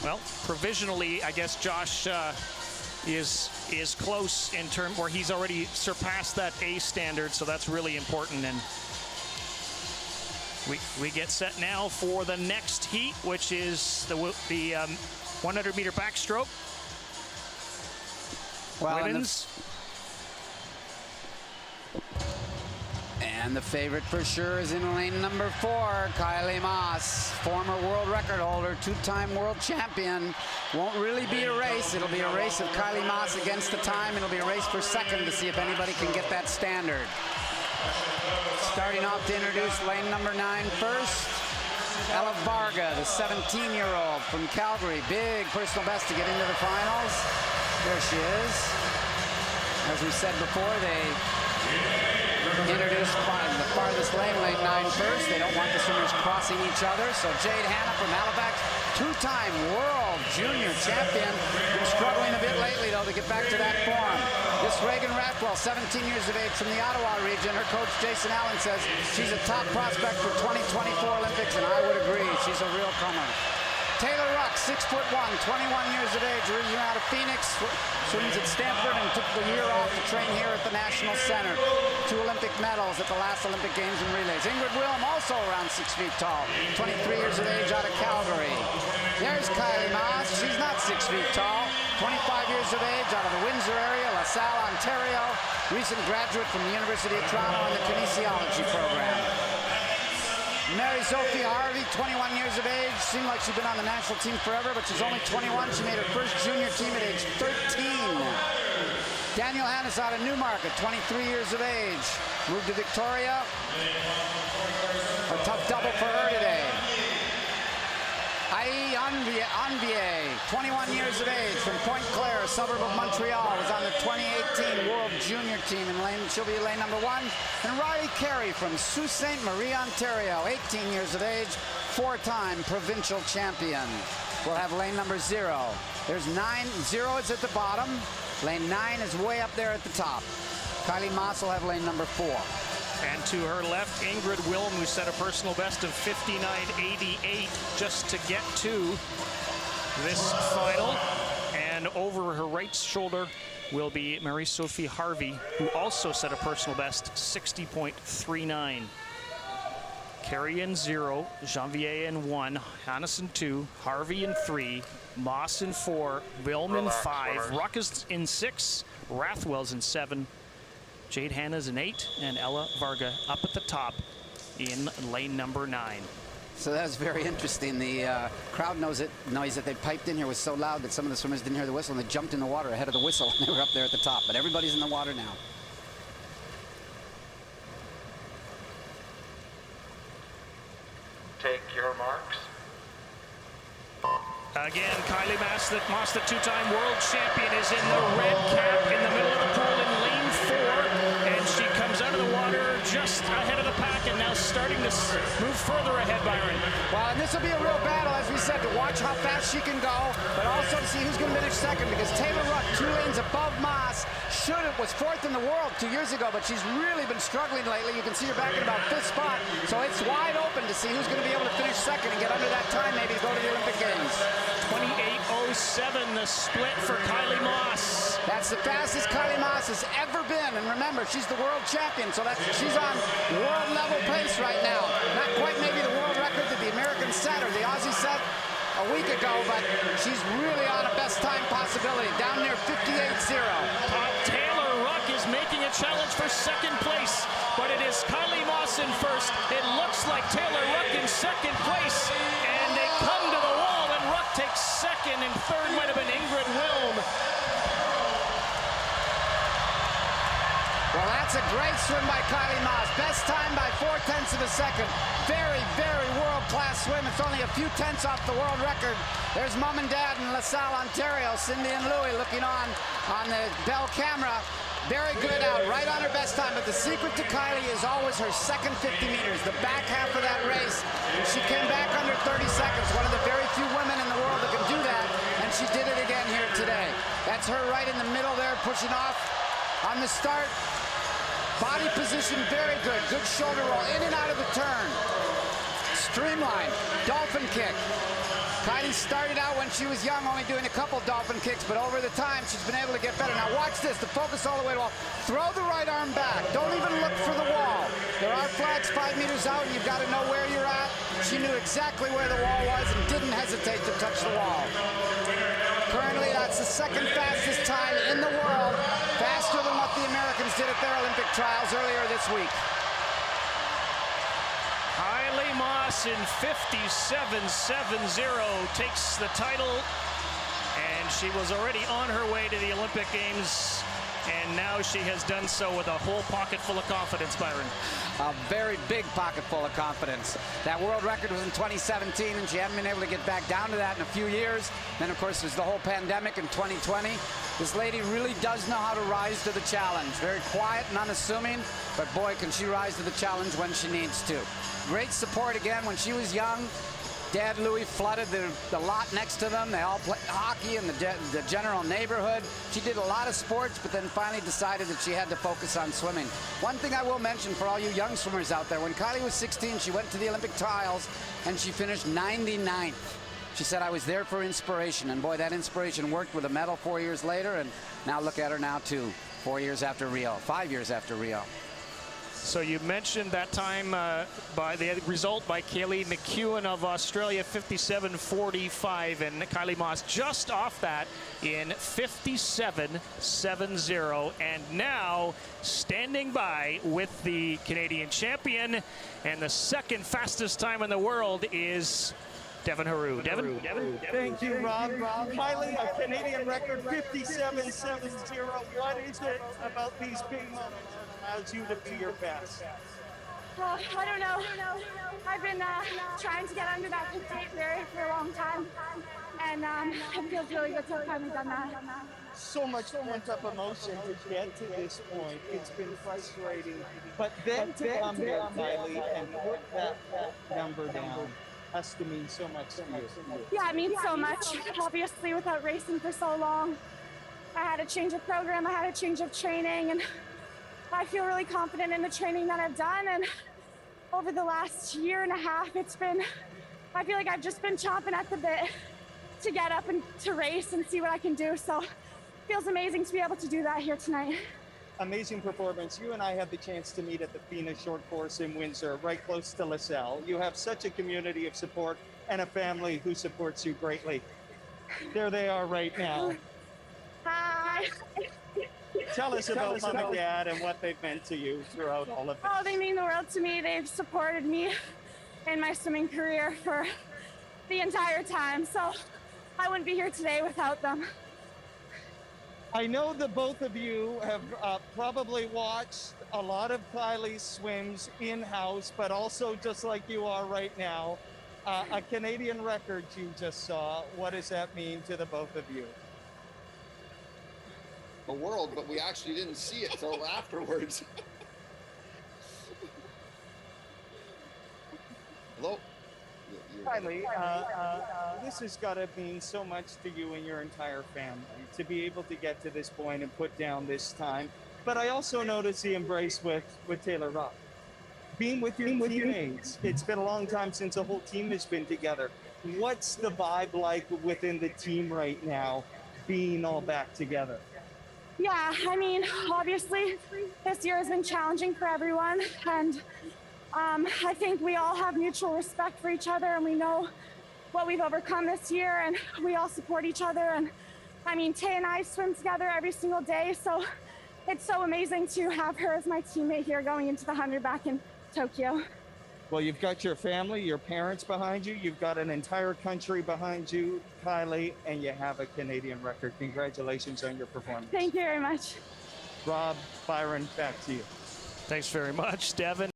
well, provisionally, I guess Josh is close in term where he's already surpassed that A standard, so that's really important. And we get set now for the next heat, which is the 100-meter backstroke. Well, women's. And the favorite for sure is in lane number 4, Kylie Masse, former world record holder, 2-time world champion. Won't really be a race. It'll be a race of Kylie Masse against the time. It'll be a race for second to see if anybody can get that standard. Starting off to introduce lane number 9 first, Ella Varga, the 17-year-old from Calgary. Big personal best to get into the finals. There she is. As we said before, they introduced the farthest lane 9 first. They don't want the swimmers crossing each other. So Jade Hanna from Halifax, 2-time world junior champion. Been struggling a bit lately, though, to get back to that form. This Reagan Ratwell, 17 years of age from the Ottawa region. Her coach, Jason Allen, says she's a top prospect for 2024 Olympics, and I would agree. She's a real comer. Taylor Ruck, 6'1", 21 years of age, originally out of Phoenix, swims at Stanford and took the year off to train here at the National Center. 2 Olympic medals at the last Olympic Games in relays. Ingrid Willem, also around 6 feet tall, 23 years of age out of Calgary. There's Kylie Masse, she's not 6 feet tall, 25 years of age out of the Windsor area, LaSalle, Ontario, recent graduate from the University of Toronto in the kinesiology program. Mary Sophie Harvey, 21 years of age. Seemed like she'd been on the national team forever, but she's only 21. She made her first junior team at age 13. Daniel Hannes out of Newmarket, 23 years of age. Moved to Victoria. A tough double for her today. Ai Anvier, 21 years of age, from Pointe Claire, a suburb of Montreal, was on the 2018 World Junior Team in lane. She'll be lane number 1. And Riley Carey from Sault Ste. Marie, Ontario, 18 years of age, 4-time provincial champion. We'll have lane number 0. There's 9. 0 is at the bottom. Lane 9 is way up there at the top. Kylie Masse will have lane number 4. And to her left, Ingrid Willem, who set a personal best of 59.88 just to get to this final. And over her right shoulder will be Marie-Sophie Harvey, who also set a personal best, 60.39. Carey in 0, Janvier in 1, Hannes in 2, Harvey in 3, Masse in 4, Willem in 5, Ruck is in 6, Rathwell's in 7, Jade Hanna's in 8, and Ella Varga up at the top in lane number 9. So that's very interesting. The crowd noise that they piped in here was so loud that some of the swimmers didn't hear the whistle, and they jumped in the water ahead of the whistle, and they were up there at the top. But everybody's in the water now. Take your marks. Again, Kylie Masse, the 2-time world champion, is in the red cap in the middle of the pool in lane 4, and she comes out of the water just ahead of the pack and now starting to move further ahead, Byron. Well, and this will be a real battle, as we said, to watch how fast she can go, but also to see who's going to finish second, because Taylor Ruck, 2 lanes above Masse, was 4th in the world 2 years ago, but she's really been struggling lately. You can see her back in about 5th spot, so it's wide open to see who's going to be able to finish second and get under that time, maybe to go to the Olympic Games. 28.07, the split for Kylie Masse. That's the fastest Kylie Masse has ever been, and remember, she's the world champion, so she's on world level pace right now. Not quite maybe the world record that the Americans set or the Aussie set a week ago, but she's really on a best time possibility, down near 58.0. Taylor Ruck is making a challenge for second place, but it is Kylie Masse in first. It looks like Taylor Ruck in second place, and they come to the wall, and Ruck takes second, and third might have been Ingrid Willem. Well, that's a great swim by Kylie Masse. Best time by 4/10 of a second. Very, very world-class swim. It's only a few tenths off the world record. There's Mom and Dad in LaSalle, Ontario. Cindy and Louie looking on the Bell camera. Very good out, right on her best time. But the secret to Kylie is always her second 50 meters, the back half of that race. And she came back under 30 seconds, one of the very few women in the world that can do that. And she did it again here today. That's her right in the middle there, pushing off on the start. Body position very good. Good shoulder roll in and out of the turn. Streamline. Dolphin kick. Kylie started out when she was young only doing a couple dolphin kicks, but over the time she's been able to get better. Now watch this, the focus all the way to the wall. Throw the right arm back. Don't even look for the wall. There are flags 5 meters out, and you've got to know where you're at. She knew exactly where the wall was and didn't hesitate to touch the wall. Currently, that's the second fastest time in the world, faster than what the Americans did at their Olympic trials earlier this week. Kylie Masse in 57.70 takes the title, and she was already on her way to the Olympic Games, and now she has done so with a whole pocket full of confidence, Byron. A very big pocket full of confidence. That world record was in 2017, and she hadn't been able to get back down to that in a few years. Then, of course, there's the whole pandemic in 2020. This lady really does know how to rise to the challenge. Very quiet and unassuming, but boy, can she rise to the challenge when she needs to. Great support again. When she was young, Dad Louis flooded the lot next to them. They all played hockey in the general neighborhood. She did a lot of sports, but then finally decided that she had to focus on swimming. One thing I will mention for all you young swimmers out there, when Kylie was 16, she went to the Olympic trials, and she finished 99th. She said, I was there for inspiration, and boy, that inspiration worked with a medal 4 years later, and now look at her now, too, 4 years after Rio, 5 years after Rio. So you mentioned that time by the result by Kaylee McEwen of Australia, 57.45, and Kylie Masse just off that in 57.70, and now standing by with the Canadian champion, and the second fastest time in the world is Devin Haru. Devin? Thank you, Rob. Kylie, a Canadian record, 57.70. What is it about these big moments that allows you to be your best? I don't know. I've been trying to get under that 58 barrier for a long time, and it feels really good to have finally done that. So much pent-up emotion to get to this point. It's been frustrating. But then to come here, Kylie, and put that number down has to mean so much to you. Yeah, it means so much. Obviously, without racing for so long, I had a change of program, I had a change of training, and I feel really confident in the training that I've done. And over the last year and a half, I feel like I've just been chomping at the bit to get up and to race and see what I can do. So it feels amazing to be able to do that here tonight. Amazing performance. You and I had the chance to meet at the FINA short course in Windsor, right close to LaSalle. You have such a community of support and a family who supports you greatly. There they are right now. Hi. Tell us about Mom and Dad and what they've meant to you throughout all of this. Oh, they mean the world to me. They've supported me in my swimming career for the entire time. So I wouldn't be here today without them. I know that both of you have probably watched a lot of Kylie's swims in-house, but also just like you are right now, a Canadian record you just saw. What does that mean to the both of you? The world, but we actually didn't see it till afterwards. Hello? Kylie, this has got to mean so much to you and your entire family to be able to get to this point and put down this time. But I also noticed the embrace with Taylor Rupp. Being with your teammates, it's been a long time since the whole team has been together. What's the vibe like within the team right now, being all back together? Yeah, I mean, obviously, this year has been challenging for everyone, and I think we all have mutual respect for each other, and we know what we've overcome this year, and we all support each other. And I mean, Tay and I swim together every single day, so it's so amazing to have her as my teammate here going into the 100 back in Tokyo. Well, you've got your family, your parents behind you. You've got an entire country behind you, Kylie, and you have a Canadian record. Congratulations on your performance. Thank you very much. Rob, Byron, back to you. Thanks very much, Devin.